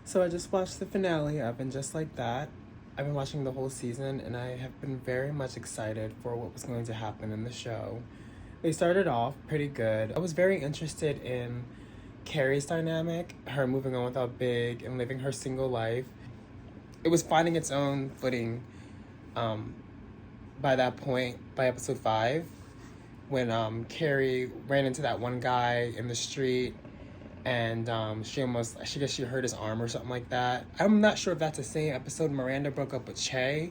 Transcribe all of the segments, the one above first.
So I just watched the finale of And Just Like That. I've been watching the whole season and I have been very much excited for what was going to happen in the show. They started off pretty good. I was very interested in Carrie's dynamic, her moving on without Big and living her single life. It was finding its own footing um, by that point, by episode 5, when Carrie ran into that one guy in the street and she guess she hurt his arm or something like that. I'm not sure if that's the same episode Miranda broke up with Che,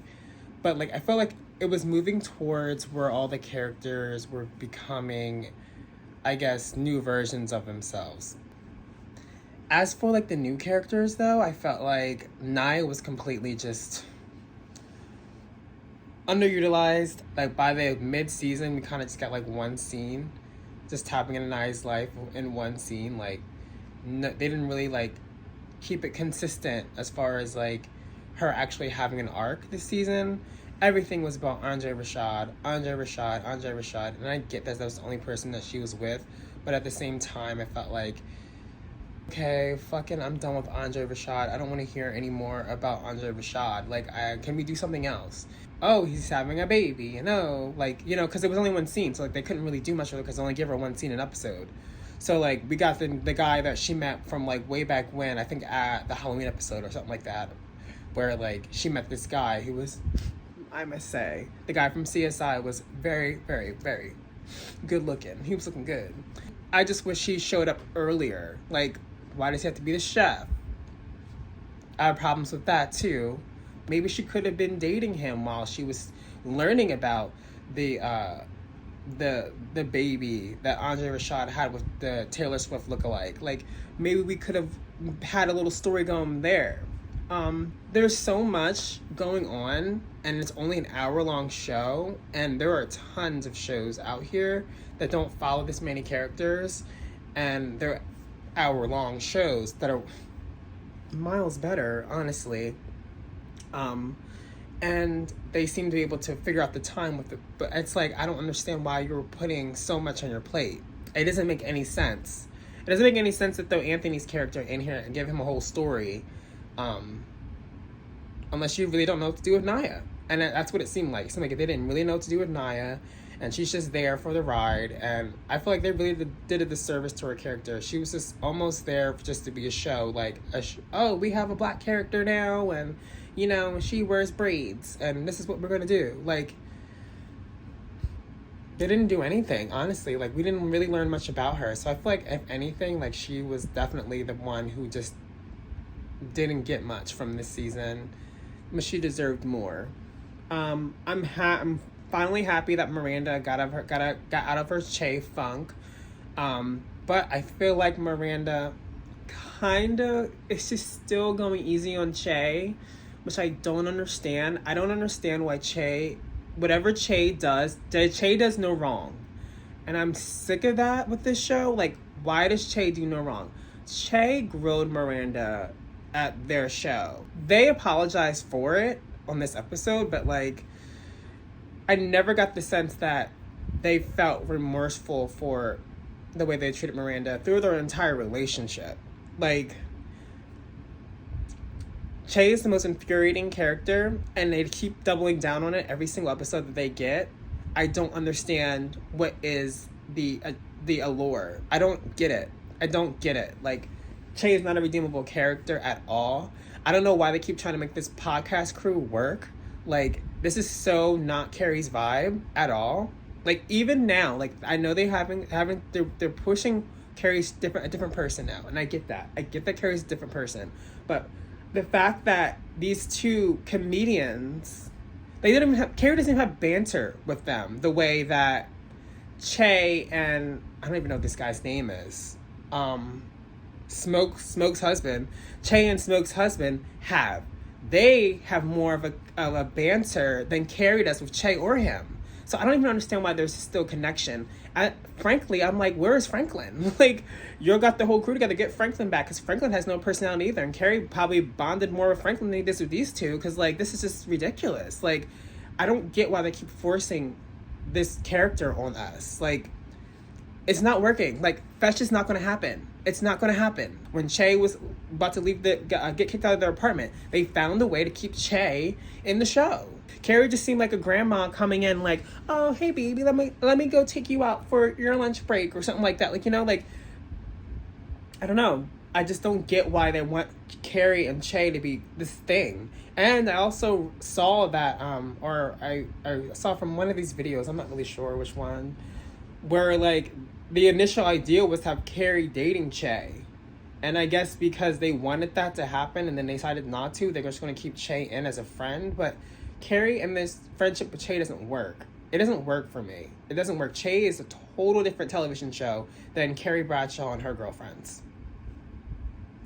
but like I felt like it was moving towards where all the characters were becoming, I guess, new versions of themselves. As for like the new characters though, I felt like Naya was completely just underutilized. Like by the mid-season we kind of just got like one scene just tapping into Naya's life in one scene. Like no, they didn't really like keep it consistent as far as like her actually having an arc this season. Everything was about Andre Rashad, and I get that was the only person that she was with, but at the same time I felt like, okay, fucking I'm done with Andre Rashad. I don't want to hear any more about Andre Rashad. Like, can we do something else? Oh, he's having a baby, because it was only one scene, so like they couldn't really do much with it because they only give her one scene an episode. So like we got the guy that she met from like way back when, I think at the Halloween episode or something like that, where like she met this guy who was, I must say, the guy from CSI was very, very, very good looking. He was looking good. I just wish he showed up earlier. Like, why does he have to be the chef? I have problems with that too. Maybe she could have been dating him while she was learning about the baby that Andre Rashad had with the Taylor Swift lookalike. Like, maybe we could have had a little story going there. There's so much going on, and it's only an hour-long show, and there are tons of shows out here that don't follow this many characters, and they're hour-long shows that are miles better, honestly. And they seem to be able to figure out the time with it. But it's like, I don't understand why you're putting so much on your plate. It doesn't make any sense. It doesn't make any sense to throw Anthony's character in here and give him a whole story. Unless you really don't know what to do with Naya. And that's what it seemed like. It seemed like they didn't really know what to do with Naya. And she's just there for the ride. And I feel like they really did a disservice to her character. She was just almost there just to be a show. Like, oh, we have a black character now. And, she wears braids. And this is what we're going to do. Like, they didn't do anything, honestly. Like, we didn't really learn much about her. So I feel like, if anything, like, she was definitely the one who just didn't get much from this season. But she deserved more. I'm finally happy that Miranda got out of her Che funk. But I feel like Miranda is just still going easy on Che, which I don't understand. I don't understand why whatever Che does no wrong. And I'm sick of that with this show. Like, why does Che do no wrong? Che grilled Miranda at their show. They apologized for it on this episode, but like, I never got the sense that they felt remorseful for the way they treated Miranda through their entire relationship. Like, Che is the most infuriating character, and they keep doubling down on it every single episode that they get. I don't understand what is the allure. I don't get it. Like, Che is not a redeemable character at all. I don't know why they keep trying to make this podcast crew work. Like, this is so not Carrie's vibe at all. Like, even now, like, I know they're pushing Carrie's a different person now, and I get that. I get that Carrie's a different person, but the fact that these two comedians, Carrie doesn't even have banter with them the way that Che and I don't even know what this guy's name is. Smoke's husband, Che and Smoke's husband have. They have more of a banter than Carrie does with Che or him. So I don't even understand why there's still connection. Frankly, I'm like, where is Franklin? Like, you got the whole crew together, get Franklin back, because Franklin has no personality either. And Carrie probably bonded more with Franklin than he does with these two, because, like, this is just ridiculous. Like, I don't get why they keep forcing this character on us. Like, It's not working. Like, that's just not going to happen. It's not going to happen. When Che was about to get kicked out of their apartment, they found a way to keep Che in the show. Carrie just seemed like a grandma coming in like, oh, hey, baby, let me go take you out for your lunch break or something like that. Like, you know, like, I don't know. I just don't get why they want Carrie and Che to be this thing. And I also saw that, or I saw from one of these videos, I'm not really sure which one, where, like, the initial idea was to have Carrie dating Che. And I guess because they wanted that to happen and then they decided not to, they're just going to keep Che in as a friend. But Carrie and this friendship with Che doesn't work. It doesn't work for me. It doesn't work. Che is a total different television show than Carrie Bradshaw and her girlfriends.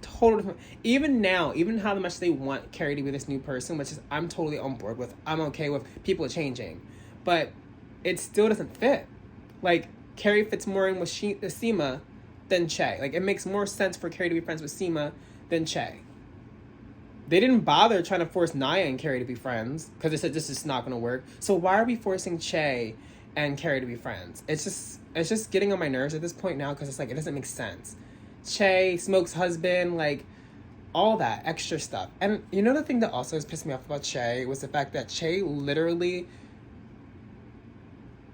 Total different. Even now, even how much they want Carrie to be this new person, which is I'm totally on board with. I'm okay with people changing. But it still doesn't fit. Like, Carrie fits more in with Seema than Che. Like, it makes more sense for Carrie to be friends with Seema than Che. They didn't bother trying to force Naya and Carrie to be friends because they said this is not going to work. So why are we forcing Che and Carrie to be friends? It's just getting on my nerves at this point now because it's like it doesn't make sense. Che, Smoke's husband, like all that extra stuff. And you know the thing that also has pissed me off about Che was the fact that Che literally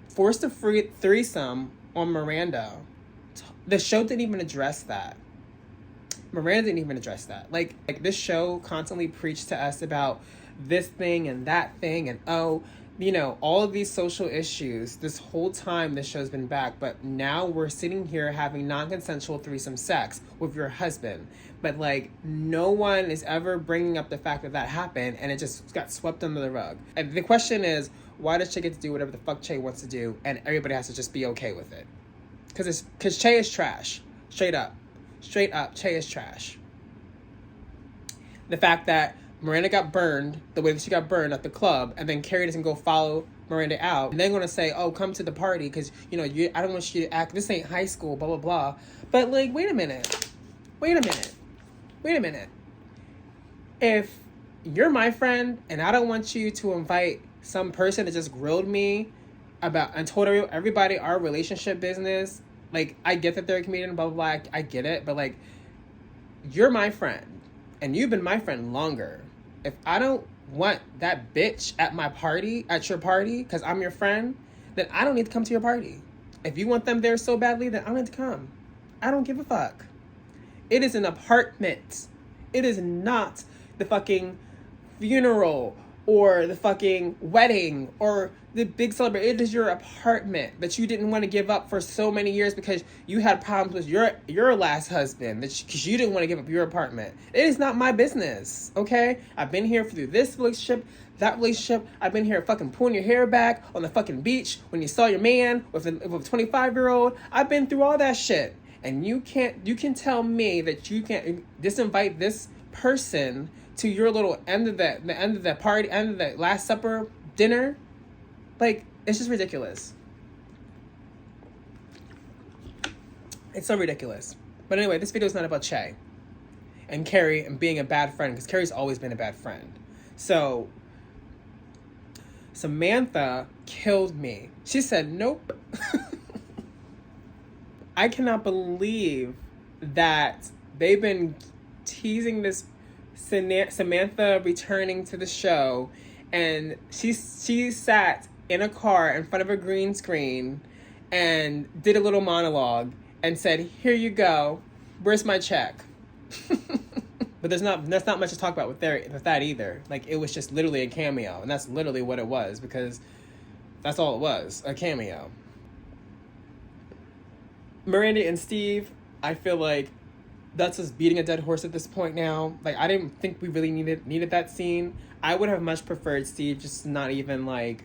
forced a threesome on Miranda. The show didn't even address that. Miranda didn't even address that. Like this show constantly preached to us about this thing and that thing and all of these social issues. This whole time this show's been back, but now we're sitting here having non-consensual threesome sex with your husband. But like no one is ever bringing up the fact that happened and it just got swept under the rug. And the question is, why does Che get to do whatever the fuck Che wants to do and everybody has to just be okay with it? Because Che is trash. Straight up, Che is trash. The fact that Miranda got burned the way that she got burned at the club, and then Carrie doesn't go follow Miranda out, and they're going to say, oh, come to the party, because, I don't want you to act, this ain't high school, blah, blah, blah. But, like, wait a minute. If you're my friend, and I don't want you to invite some person that just grilled me about, and told everybody our relationship business, like, I get that they're a comedian, blah, blah, blah, I get it, but, like, you're my friend, and you've been my friend longer. If I don't want that bitch at your party, because I'm your friend, then I don't need to come to your party. If you want them there so badly, then I don't need to come. I don't give a fuck. It is an apartment. It is not the fucking funeral or the fucking wedding or the big celebration. It is your apartment that you didn't want to give up for so many years because you had problems with your last husband, because you didn't want to give up your apartment. It is not my business, okay? I've been here through this relationship, that relationship. I've been here fucking pulling your hair back on the fucking beach when you saw your man with a 25-year-old. I've been through all that shit. And you can tell me that you can't disinvite this person to your little end of the party, end of the Last Supper dinner. Like, it's just ridiculous. It's so ridiculous. But anyway, this video is not about Che and Carrie and being a bad friend, because Carrie's always been a bad friend. So Samantha killed me. She said, nope. I cannot believe that they've been teasing this Samantha returning to the show, and she sat in a car in front of a green screen and did a little monologue and said, here you go, where's my check? But there's not much to talk about with that either. Like, it was just literally a cameo, and that's literally what it was, because that's all it was, a cameo. Miranda and Steve, I feel like that's just beating a dead horse at this point now. Like, I didn't think we really needed that scene. I would have much preferred Steve just not even, like,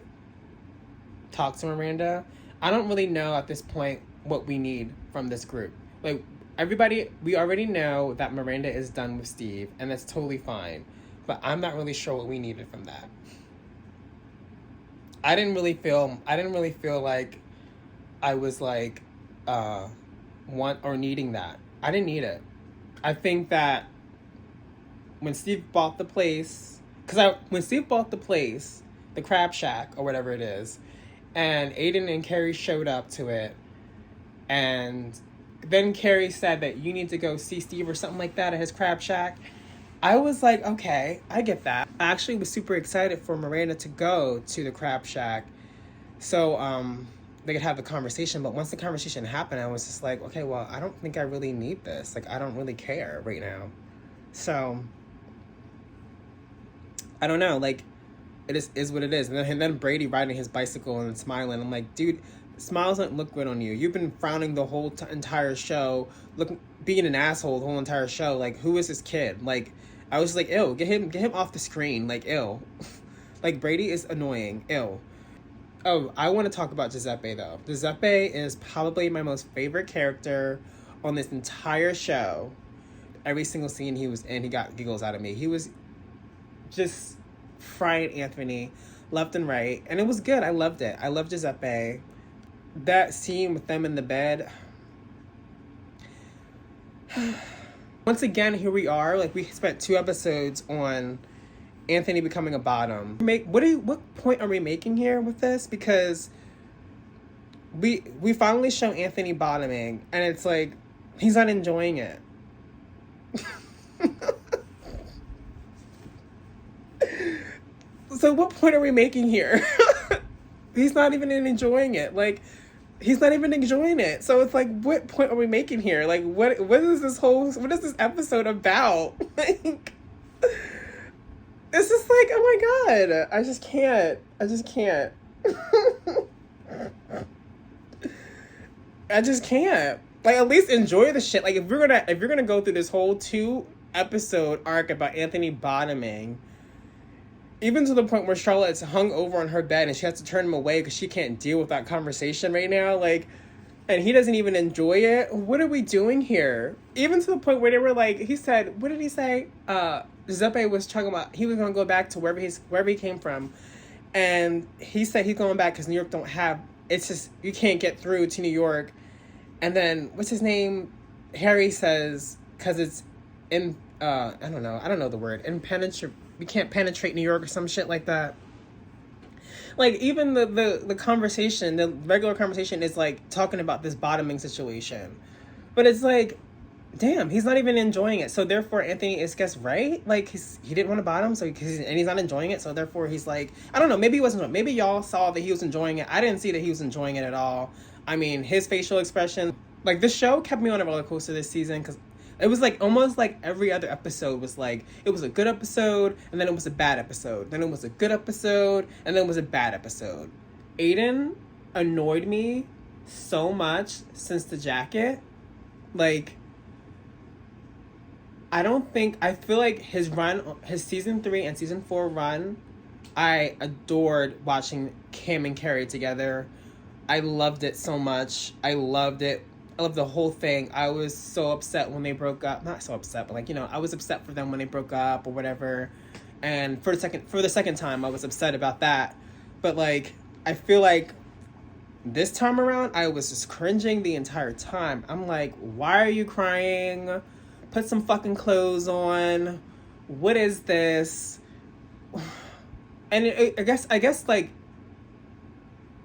talk to Miranda. I don't really know at this point what we need from this group. Like, everybody, we already know that Miranda is done with Steve, and that's totally fine. But I'm not really sure what we needed from that. I didn't really feel like I was, like, want or needing that. I didn't need it. I think that when Steve bought the place, the Crab Shack or whatever it is, and Aiden and Carrie showed up to it, And then Carrie said that you need to go see Steve or something like that at his crab shack. I was like, okay, I get that. I actually was super excited for Miranda to go to the crab shack so they could have the conversation. But once the conversation happened, I was just like, okay, well, I don't think I really need this. Like, I don't really care right now. So, I don't know. Like, it is what it is. And then Brady riding his bicycle and smiling. I'm like, dude, smiles don't look good on you. You've been frowning the whole entire show, being an asshole the whole entire show. Like, who is this kid? Like, I was like, ew, get him off the screen. Like, ew. Like, Brady is annoying. Ew. Oh, I want to talk about Giuseppe, though. Giuseppe is probably my most favorite character on this entire show. Every single scene he was in, he got giggles out of me. He was just frying Anthony left and right. And it was good. I loved it. I loved Giuseppe. That scene with them in the bed. Once again, here we are. Like, we spent 2 episodes on Anthony becoming a bottom. What point are we making here with this? Because we finally show Anthony bottoming, and it's like he's not enjoying it. So what point are we making here? He's not even enjoying it. Like, he's not even enjoying it. So it's like, what point are we making here? Like, what is this episode about? Like, it's just like, oh my God, I just can't. I just can't. Like, at least enjoy the shit. Like, if you're gonna go through this whole 2-episode arc about Anthony bottoming, even to the point where Charlotte's hung over on her bed and she has to turn him away because she can't deal with that conversation right now, like, and he doesn't even enjoy it. What are we doing here? Even to the point where they were like, he said, what did he say? Giuseppe was talking about he was gonna go back to wherever he came from, and he said he's going back because New York don't have. It's just you can't get through to New York. And then what's his name? Harry says because it's in I don't know the word impenetrable. We can't penetrate New York or some shit like that. Like, even the conversation, the regular conversation is like talking about this bottoming situation. But it's like, damn, he's not even enjoying it. So therefore Anthony is, guess, right? Like, he didn't want to bottom, and he's not enjoying it. So therefore he's like, I don't know, maybe he wasn't, maybe y'all saw that he was enjoying it. I didn't see that he was enjoying it at all. I mean, his facial expression, like, the show kept me on a roller coaster this season because it was like almost like every other episode was like, it was a good episode and then it was a bad episode. Then it was a good episode and then it was a bad episode. Aiden annoyed me so much since the jacket. Like, I feel like his season 3 and season 4 run, I adored watching Kim and Carrie together. I loved it so much. I loved it. I love the whole thing. I was so upset when they broke up. Not so upset, but like, I was upset for them when they broke up or whatever. And for the second time, I was upset about that. But like, I feel like this time around, I was just cringing the entire time. I'm like, why are you crying? Put some fucking clothes on. What is this? And I guess like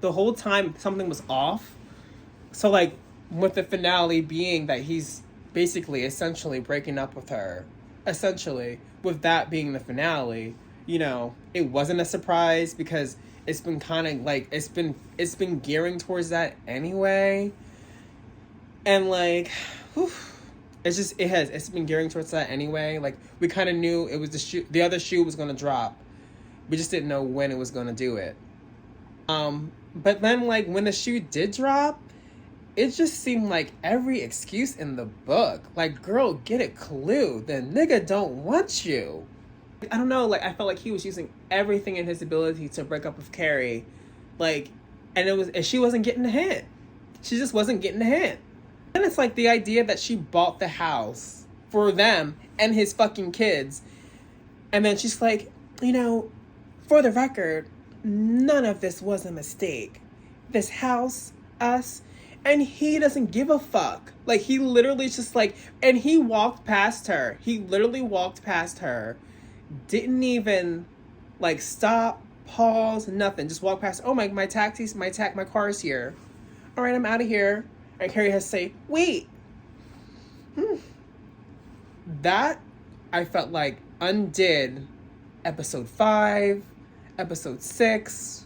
the whole time something was off. So like, with the finale being that he's basically essentially breaking up with her, essentially, with that being the finale, it wasn't a surprise because it's been kind of like it's been gearing towards that anyway. And like, whew, it's been gearing towards that anyway. Like, we kind of knew it was the other shoe was going to drop. We just didn't know when it was going to do it. But then like when the shoe did drop, it just seemed like every excuse in the book. Like, girl, get a clue. The nigga don't want you. I don't know, like, I felt like he was using everything in his ability to break up with Carrie. Like, and she wasn't getting the hint. She just wasn't getting the hint. And it's like the idea that she bought the house for them and his fucking kids. And then she's like, for the record, none of this was a mistake. This house, us, and he doesn't give a fuck. Like, he literally just like, and he walked past her. He literally walked past her. Didn't even like stop, pause, nothing. Just walk past. Oh, my car is here. All right, I'm out of here. and Carrie has to say, wait. That, I felt like, undid episode 5, episode 6.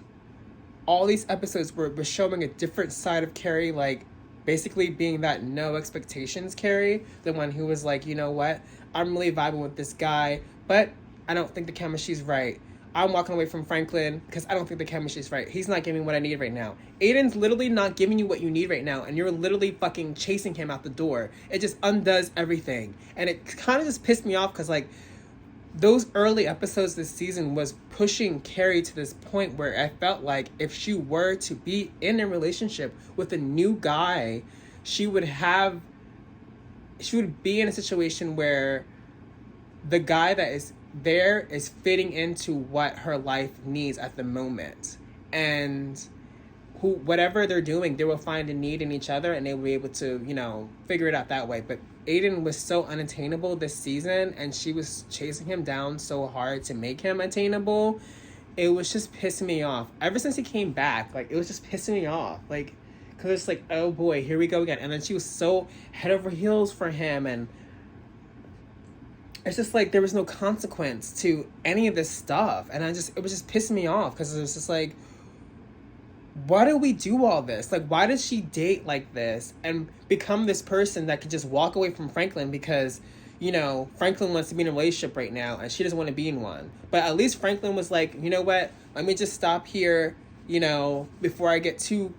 All these episodes were showing a different side of Carrie, like, basically being that no expectations Carrie, the one who was like, you know what, I'm really vibing with this guy, but I don't think the chemistry's right. I'm walking away from Franklin because I don't think the chemistry's right. He's not giving me what I need right now. Aiden's literally not giving you what you need right now, and you're literally fucking chasing him out the door. It just undoes everything. And it kind of just pissed me off because, like, those early episodes this season was pushing Carrie to this point where I felt like if she were to be in a relationship with a new guy, she would be in a situation where the guy that is there is fitting into what her life needs at the moment. And whatever they're doing, they will find a need in each other and they will be able to, you know, figure it out that way. But Aiden was so unattainable this season, and she was chasing him down so hard to make him attainable. It was just pissing me off. Ever since he came back, like, it was just pissing me off. Like, because it's like, oh boy, here we go again. And then she was so head over heels for him, and it's just like there was no consequence to any of this stuff. And it was just pissing me off because it was just like, why do we do all this? Like, why does she date like this and become this person that could just walk away from Franklin because, you know, Franklin wants to be in a relationship right now and she doesn't want to be in one. But at least Franklin was like, you know what? Let me just stop here, you know, before I get too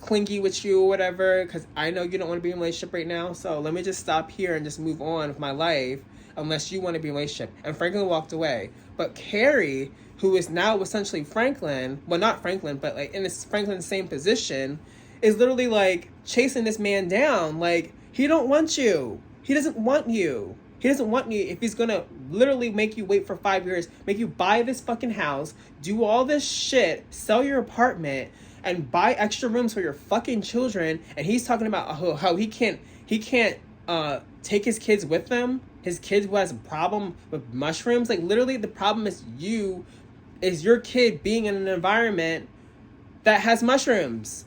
clingy with you or whatever, because I know you don't want to be in a relationship right now. So let me just stop here and just move on with my life unless you want to be in a relationship. And Franklin walked away. But Carrie, who is now essentially Franklin, well, not Franklin, but like in this Franklin's same position, is literally like chasing this man down. Like, he don't want you. He doesn't want you. He doesn't want you if he's gonna literally make you wait for 5 years, make you buy this fucking house, do all this shit, sell your apartment, and buy extra rooms for your fucking children. And he's talking about how he can't take his kids with them. His kid who has a problem with mushrooms. Like, literally the problem is your kid being in an environment that has mushrooms.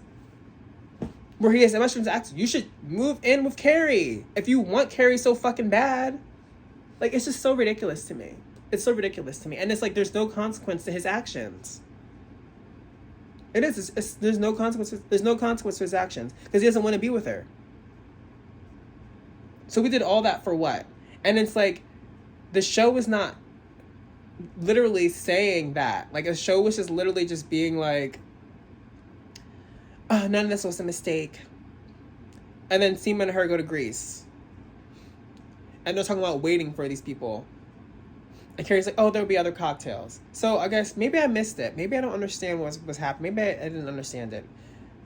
Where he has the mushrooms, you should move in with Carrie. If you want Carrie so fucking bad. Like, it's just so ridiculous to me. It's so ridiculous to me. And it's like, there's no consequence to his actions. It is. There's no consequence. There's no consequence to his actions. Because he doesn't want to be with her. So we did all that for what? And it's like, the show was not literally saying that. Like, a show was just literally just being like, oh, none of this was a mistake. And then Seema and her go to Greece. And they're talking about waiting for these people. And Carrie's like, oh, there'll be other cocktails. So I guess maybe I missed it. Maybe I don't understand what's happening. Maybe I didn't understand it.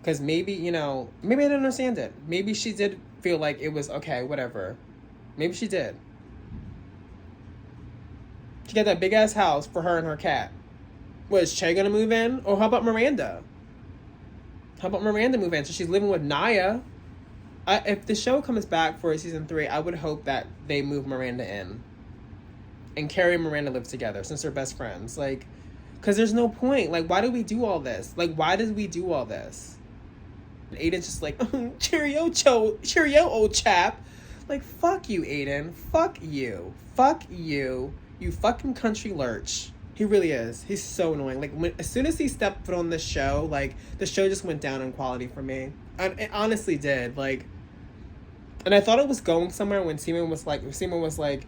Because maybe, you know, maybe I didn't understand it. Maybe she did feel like it was okay, whatever. Maybe she did. She got that big ass house for her and her cat. Was Che gonna move in? Or how about Miranda? How about Miranda move in? So she's living with Naya. If the show comes back for season 3, I would hope that they move Miranda in. And Carrie and Miranda live together since they're best friends. Like, because there's no point. Like, why do we do all this? Like, why did we do all this? And Aiden's just like, cheerio, old chap. Like, fuck you, Aiden. Fuck you. Fuck you. You fucking country lurch. He really is. He's so annoying. Like, as soon as he stepped foot on this show, like, the show just went down in quality for me. It honestly did. Like, and I thought it was going somewhere when Seema was like,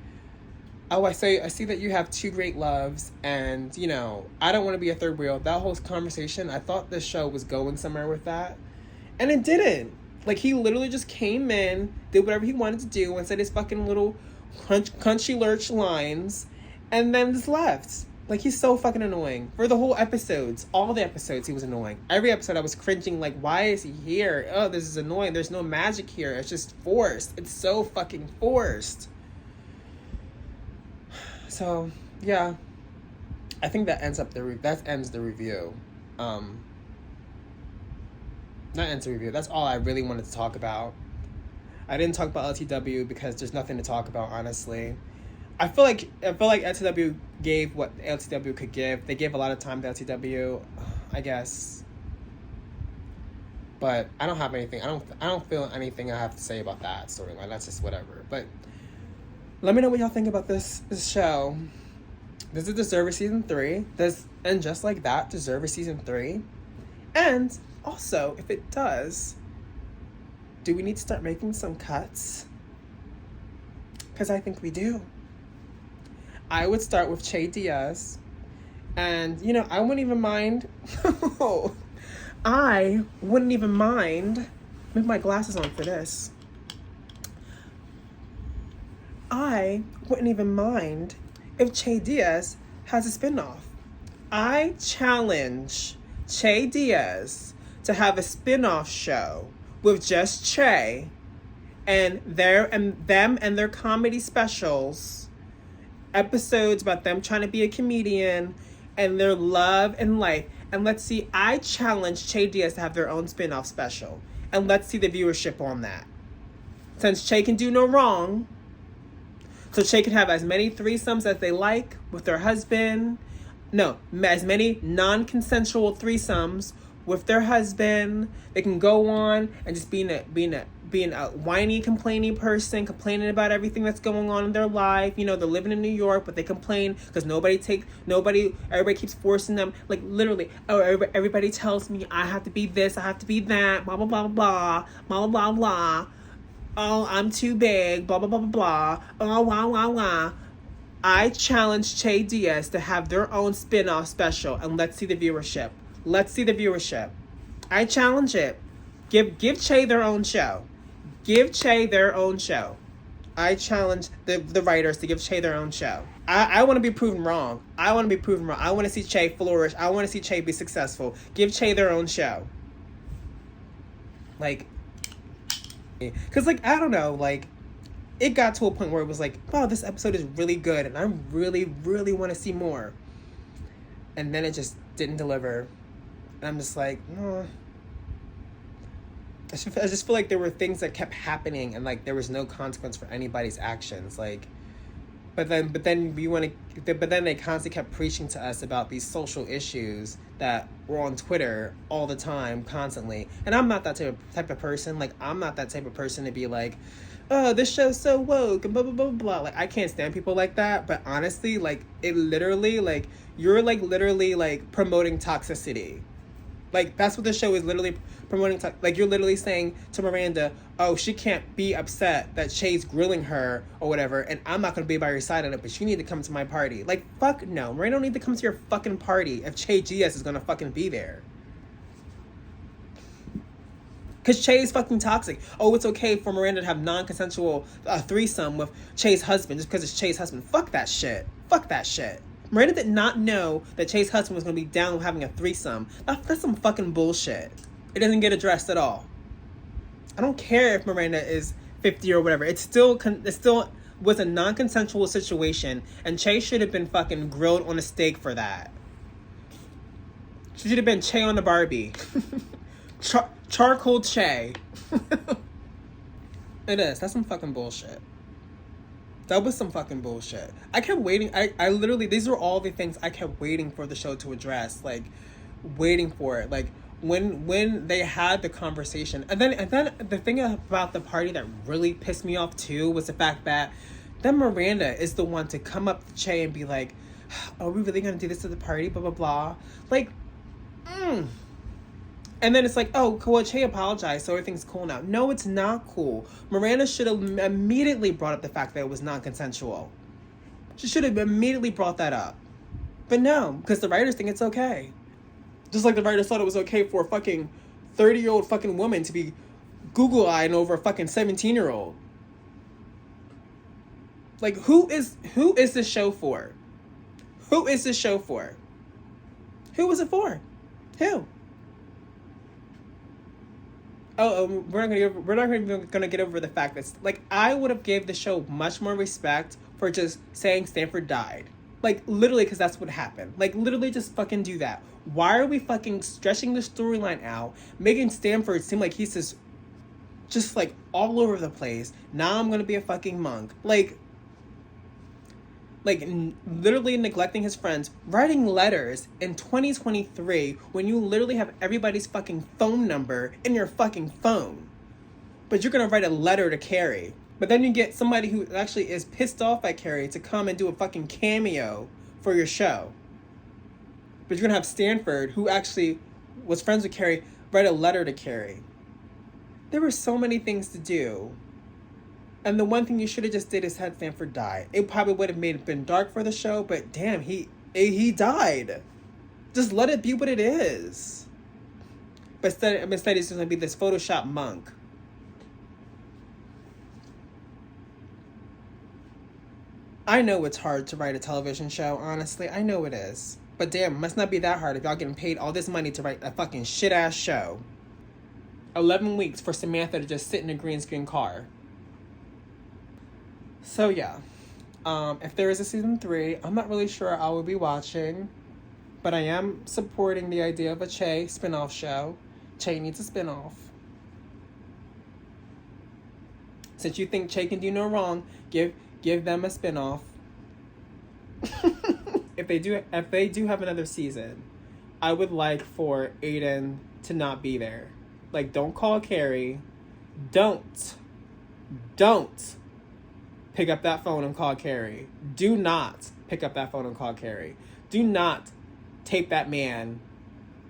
oh, I see that you have 2 great loves, and, you know, I don't want to be a third wheel. That whole conversation, I thought this show was going somewhere with that. And it didn't. Like, he literally just came in, did whatever he wanted to do, and said his fucking little country lurch lines, and then just left. Like, he's so fucking annoying. For the whole episodes, all the episodes, he was annoying. Every episode I was cringing, like, why is he here? Oh, this is annoying. There's no magic here. It's just forced. It's so fucking forced. So, yeah. I think that ends the review. That ends the review. That's all I really wanted to talk about. I didn't talk about LTW because there's nothing to talk about, honestly. I feel like LTW gave what LTW could give. They gave a lot of time to LTW, I guess. But I don't have anything. I don't feel anything I have to say about that storyline. That's just whatever. But let me know what y'all think about this show. Does it deserve a season 3? And just like that, deserve a season 3? And also, if it does, do we need to start making some cuts? Because I think we do. I would start with Che Diaz. And, you know, I wouldn't even mind. I wouldn't even mind. Move my glasses on for this. I wouldn't even mind if Che Diaz has a spinoff. I challenge Che Diaz to have a spinoff show with just Che and them and their comedy specials, episodes about them trying to be a comedian and their love and life. And let's see, I challenge Che Diaz to have their own spinoff special. And let's see the viewership on that. Since Che can do no wrong, so Che can have as many threesomes as they like with their husband. No, as many non-consensual threesomes with their husband. They can go on and just being a whiny, complaining person, complaining about everything that's going on in their life. You know, they're living in New York, but they complain because everybody keeps forcing them. Like, literally, everybody tells me I have to be this, I have to be that, blah, blah, blah, blah, blah, blah, blah, blah. Oh, I'm too big, blah, blah, blah, blah, blah. Oh, wow, wow, wow. I challenge Che Diaz to have their own spin-off special, and let's see the viewership. Let's see the viewership. I challenge it. Give Che their own show. Give Che their own show. I challenge the writers to give Che their own show. I want to be proven wrong. I want to see Che flourish. I want to see Che be successful. Give Che their own show. Like, because, like, I don't know, like, it got to a point where it was like, wow, this episode is really good, and I really, really want to see more. And then it just didn't deliver. And I'm just like, no. I just feel like there were things that kept happening, and, like, there was no consequence for anybody's actions. Like, but then they constantly kept preaching to us about these social issues that were on Twitter all the time, constantly. And I'm not that type of person. Like, I'm not that type of person to be like, oh, this show's so woke and blah, blah, blah, blah. Like, I can't stand people like that. But honestly, like, it literally, like, you're, like, literally, like, promoting toxicity. Like, that's what the show is literally promoting. Like, you're literally saying to Miranda, oh, she can't be upset that Che's grilling her or whatever, and I'm not going to be by your side on it, but you need to come to my party. Like, fuck no. Miranda don't need to come to your fucking party if Che Diaz is going to fucking be there. Because Che is fucking toxic. Oh, it's okay for Miranda to have non-consensual threesome with Che's husband just because it's Che's husband. Fuck that shit. Fuck that shit. Miranda did not know that Che's husband was going to be down with having a threesome. That's some fucking bullshit. It doesn't get addressed at all. I don't care if Miranda is 50 or whatever. It still was a non-consensual situation, and Che should have been fucking grilled on a steak for that. She should have been Che on the Barbie. Charcoal Che. It is. That's some fucking bullshit. That was some fucking bullshit. I kept waiting. I literally, these were all the things I kept waiting for the show to address. Like, waiting for it. Like, when they had the conversation. And then the thing about the party that really pissed me off too was the fact that then Miranda is the one to come up to Che and be like, are we really going to do this at the party? Blah, blah, blah. Like, And then it's like, oh, well, Che apologized, so everything's cool now. No, it's not cool. Miranda should have immediately brought up the fact that it was non-consensual. She should have immediately brought that up. But no, because the writers think it's okay. Just like the writers thought it was okay for a fucking 30-year-old fucking woman to be Google-eyeing over a fucking 17-year-old. Like, who is this show for? Who is this show for? Who was it for? Who? We're not even gonna get over the fact that, like, I would have gave the show much more respect for just saying Stanford died. Like, literally, because that's what happened. Like, literally just fucking do that. Why are we fucking stretching the storyline out, making Stanford seem like he's just like all over the place? Now I'm gonna be a fucking monk. Like, Like, literally neglecting his friends, writing letters in 2023 when you literally have everybody's fucking phone number in your fucking phone. But you're gonna write a letter to Carrie. But then you get somebody who actually is pissed off at Carrie to come and do a fucking cameo for your show. But you're gonna have Stanford, who actually was friends with Carrie, write a letter to Carrie. There were so many things to do. And the one thing you should have just did is had Stanford die. It probably would have made it been dark for the show, but damn, he died. Just let it be what it is. But instead he's going to be this Photoshop monk. I know it's hard to write a television show, honestly. I know it is. But damn, it must not be that hard if y'all getting paid all this money to write a fucking shit-ass show. 11 weeks for Samantha to just sit in a green screen car. So yeah, if there is a season 3, I'm not really sure I will be watching, but I am supporting the idea of a Che spinoff show. Che needs a spinoff. Since you think Che can do no wrong, give them a spinoff. If they do have another season, I would like for Aiden to not be there. Like, don't call Carrie. Don't pick up that phone and call Carrie. Do not pick up that phone and call Carrie. Do not tape that man.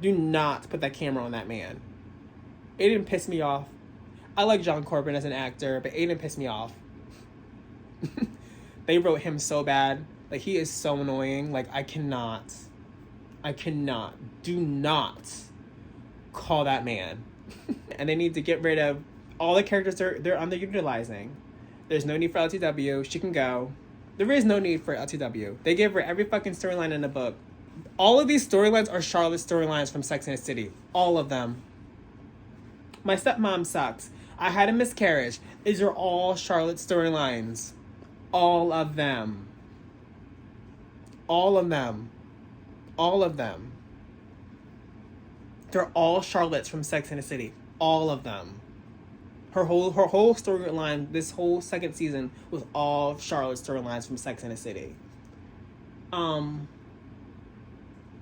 Do not put that camera on that man. Aiden pissed me off. I like John Corbin as an actor, but Aiden pissed me off. They wrote him so bad. Like, he is so annoying. Like, I cannot. Do not call that man. And they need to get rid of all the characters they're underutilizing. There's no need for LTW. She can go. There is no need for LTW. They give her every fucking storyline in the book. All of these storylines are Charlotte's storylines from Sex and the City. All of them. My stepmom sucks. I had a miscarriage. These are all Charlotte's storylines. All of them. All of them. All of them. They're all Charlotte's from Sex and the City. All of them. Her whole storyline, this whole second season, was all Charlotte's storylines from Sex and the City.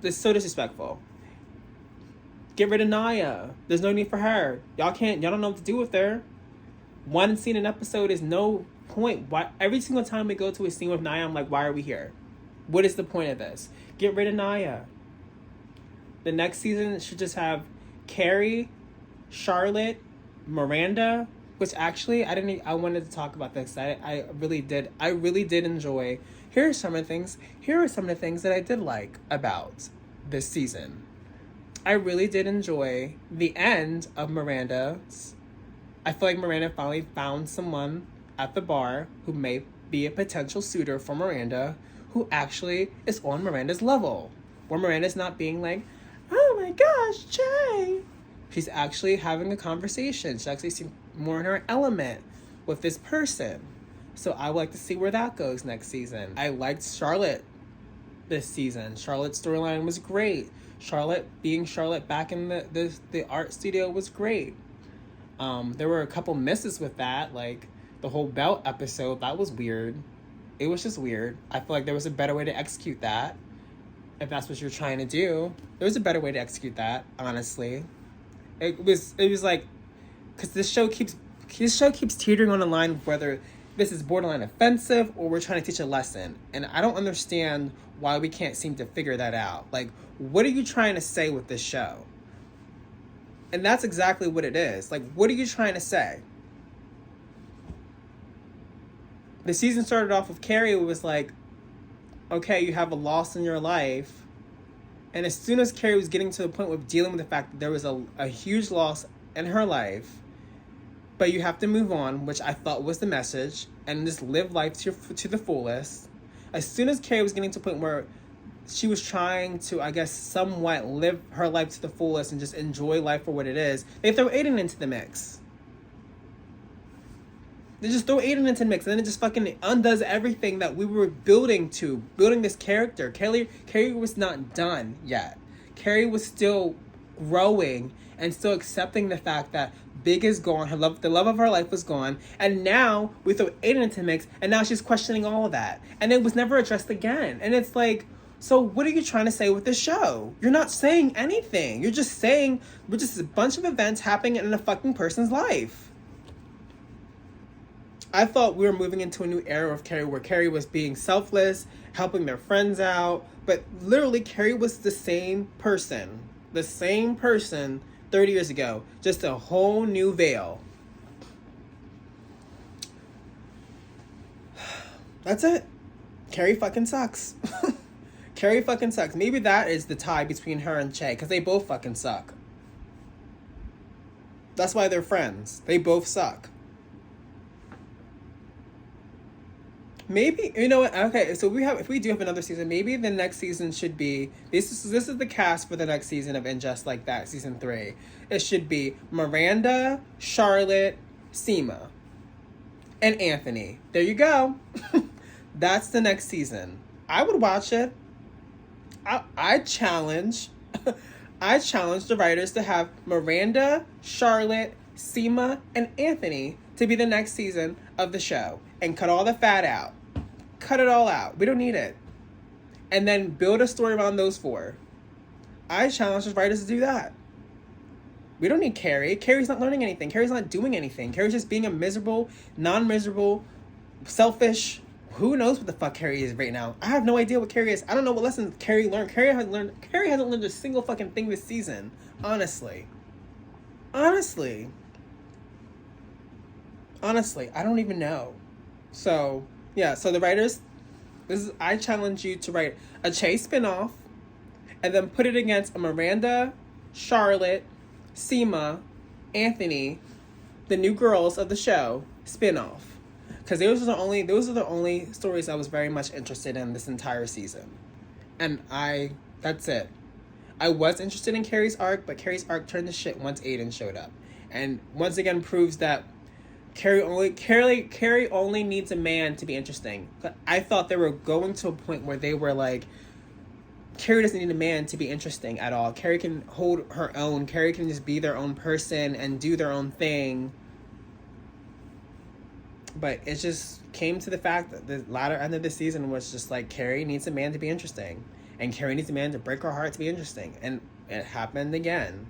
This is so disrespectful. Get rid of Naya. There's no need for her. Y'all don't know what to do with her. One scene an episode is no point. Why every single time we go to a scene with Naya, I'm like, why are we here? What is the point of this? Get rid of Naya. The next season should just have Carrie, Charlotte, Miranda, which actually I wanted to talk about this. I really did enjoy. Here are some of the things that I did like about this season. I really did enjoy the end of Miranda's. I feel like Miranda finally found someone at the bar who may be a potential suitor for Miranda, who actually is on Miranda's level. Where Miranda's not being like, oh my gosh, Che. She's actually having a conversation. She actually seems more in her element with this person. So I would like to see where that goes next season. I liked Charlotte this season. Charlotte's storyline was great. Charlotte being Charlotte back in the art studio was great. There were a couple misses with that, like the whole belt episode. That was weird. It was just weird. I feel like there was a better way to execute that. If that's what you're trying to do, there was a better way to execute that, honestly. It was like, because this show keeps teetering on the line of whether this is borderline offensive or we're trying to teach a lesson. And I don't understand why we can't seem to figure that out. Like, what are you trying to say with this show? And that's exactly what it is. Like, what are you trying to say? The season started off with Carrie. It was like, okay, you have a loss in your life. And as soon as Carrie was getting to the point of dealing with the fact that there was a huge loss in her life, but you have to move on, which I thought was the message, and just live life to the fullest. As soon as Carrie was getting to the point where she was trying to, I guess, somewhat live her life to the fullest and just enjoy life for what it is, they throw Aiden into the mix. They just throw Aiden into the mix, and then it just fucking undoes everything that we were building this character. Carrie was not done yet. Carrie was still growing and still accepting the fact that Big is gone. The love of her life was gone. And now we throw Aiden into the mix, and now she's questioning all of that. And it was never addressed again. And it's like, so what are you trying to say with this show? You're not saying anything. You're just saying we're just a bunch of events happening in a fucking person's life. I thought we were moving into a new era of Carrie where Carrie was being selfless, helping their friends out. But literally, Carrie was the same person. The same person 30 years ago. Just a whole new veil. That's it. Carrie fucking sucks. Carrie fucking sucks. Maybe that is the tie between her and Che, because they both fucking suck. That's why they're friends. They both suck. Maybe, you know what? Okay, so if we do have another season, maybe the next season should be this is the cast for the next season of And Just Like That, season 3. It should be Miranda, Charlotte, Seema, and Anthony. There you go. That's the next season. I would watch it. I challenge the writers to have Miranda, Charlotte, Seema, and Anthony to be the next season of the show, and cut all the fat out. Cut it all out. We don't need it. And then build a story around those 4. I challenge the writers to do that. We don't need Carrie. Carrie's not learning anything. Carrie's not doing anything. Carrie's just being a miserable, non-miserable, selfish. Who knows what the fuck Carrie is right now? I have no idea what Carrie is. I don't know what lessons Carrie learned. Carrie hasn't learned a single fucking thing this season. Honestly, I don't even know. So, yeah, so the writers, I challenge you to write a Che spinoff and then put it against a Miranda, Charlotte, Seema, Anthony, the new girls of the show spinoff. Because those are the only stories I was very much interested in this entire season. And that's it. I was interested in Carrie's arc, but Carrie's arc turned to shit once Aiden showed up. And once again proves that Carrie only needs a man to be interesting. But I thought they were going to a point where they were like, Carrie doesn't need a man to be interesting at all. Carrie can hold her own. Carrie can just be their own person and do their own thing. But it just came to the fact that the latter end of the season was just like, Carrie needs a man to be interesting. And Carrie needs a man to break her heart to be interesting. And it happened again.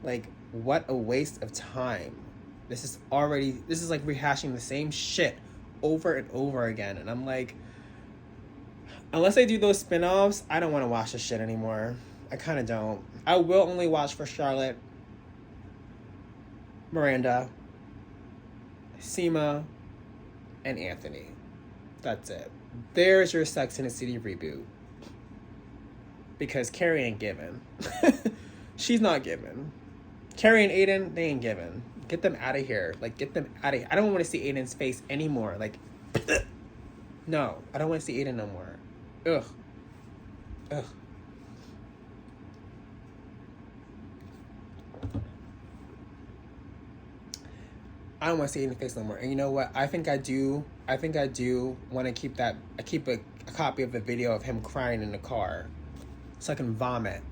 Like, what a waste of time. This is like rehashing the same shit over and over again. And I'm like, unless they do those spin-offs, I don't want to watch this shit anymore. I kind of don't. I will only watch for Charlotte, Miranda, Seema, and Anthony. That's it. There's your Sex and the City reboot. Because Carrie ain't giving. She's not giving. Carrie and Aiden, they ain't giving. Get them out of here. Like, get them out of here. I don't want to see Aiden's face anymore. Like, no. I don't want to see Aiden no more. Ugh. I don't want to see Aiden's face no more. And you know what? I think I do want to keep a copy of the video of him crying in the car. So I can vomit.